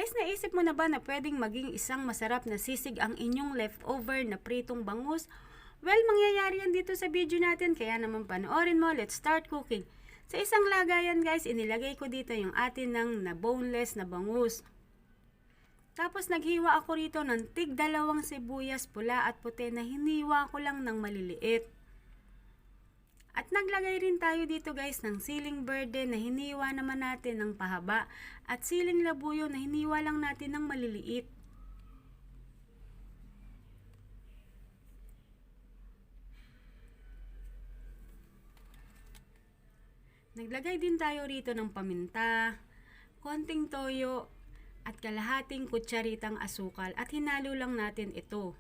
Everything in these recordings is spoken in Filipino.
Guys, naisip mo na ba na pwedeng maging isang masarap na sisig ang inyong leftover na pritong bangus? Well, mangyayari yan dito sa video natin, kaya naman panoorin mo. Let's start cooking. Sa isang lagayan guys, inilagay ko dito yung atin ng na boneless na bangus. Tapos naghiwa ako rito ng tig 2 sibuyas pula at puti na hiniwa ko lang ng maliliit. At naglagay rin tayo dito guys ng siling berde na hiniwa naman natin ng pahaba at siling labuyo na hiniwa lang natin ng maliliit. Naglagay din tayo rito ng paminta, konting toyo at kalahating kutsaritang asukal at hinalo lang natin ito.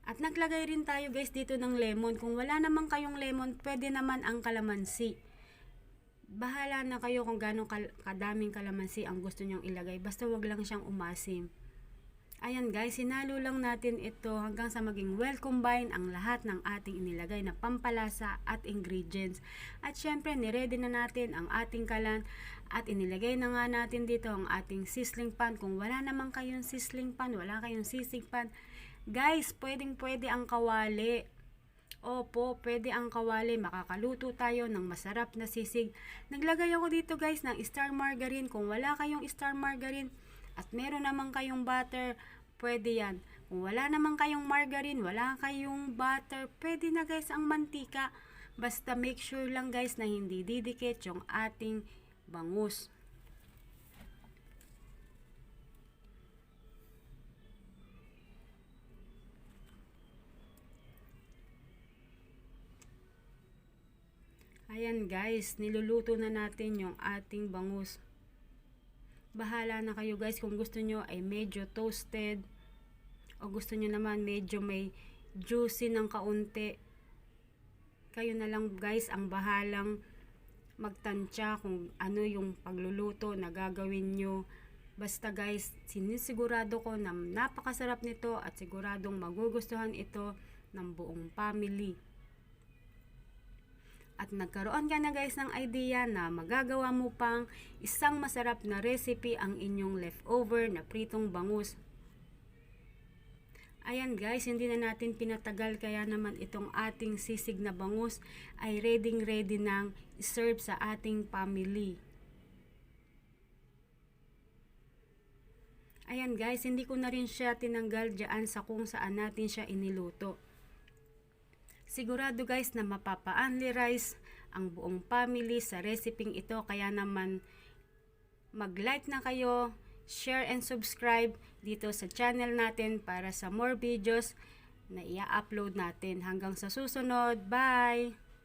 At naglagay rin tayo guys dito ng lemon. Kung wala naman kayong lemon, pwede naman ang kalamansi. Bahala na kayo kung gaano kadaming kalamansi ang gusto nyong ilagay. Basta wag lang siyang umasim. Ayan guys, sinalo lang natin ito hanggang sa maging well combine ang lahat ng ating inilagay na pampalasa at ingredients. At syempre, niready na natin ang ating kalan at inilagay na nga natin dito ang ating sizzling pan. Kung wala naman kayong sizzling pan, wala kayong sisig pan, guys, pwede ang kawali. Opo, pwede ang kawali. Makakaluto tayo ng masarap na sisig. Naglagay ako dito guys ng star margarine. Kung wala kayong star margarine at meron naman kayong butter, pwede yan. Kung wala naman kayong margarine, wala kayong butter, pwede na guys ang mantika. Basta make sure lang guys na hindi didikit yung ating bangus. Ayan guys, niluluto na natin yung ating bangus. Bahala na kayo guys kung gusto nyo ay medyo toasted o gusto nyo naman medyo may juicy ng kaunti. Kayo na lang guys ang bahalang magtansya kung ano yung pagluluto na gagawin nyo. Basta guys, sinisigurado ko na napakasarap nito at siguradong magugustuhan ito ng buong family. At nagkaroon ka na guys ng idea na magagawa mo pang isang masarap na recipe ang inyong leftover na pritong bangus. Ayan guys, hindi na natin pinatagal kaya naman itong ating sisig na bangus ay ready nang serve sa ating family. Ayan guys, hindi ko na rin siya tinanggal dyan sa kung saan natin siya iniluto. Sigurado guys na mapapa-analyze ang buong family sa reseping ito, kaya naman mag-like na kayo, share and subscribe dito sa channel natin para sa more videos na i-upload natin. Hanggang sa susunod, bye!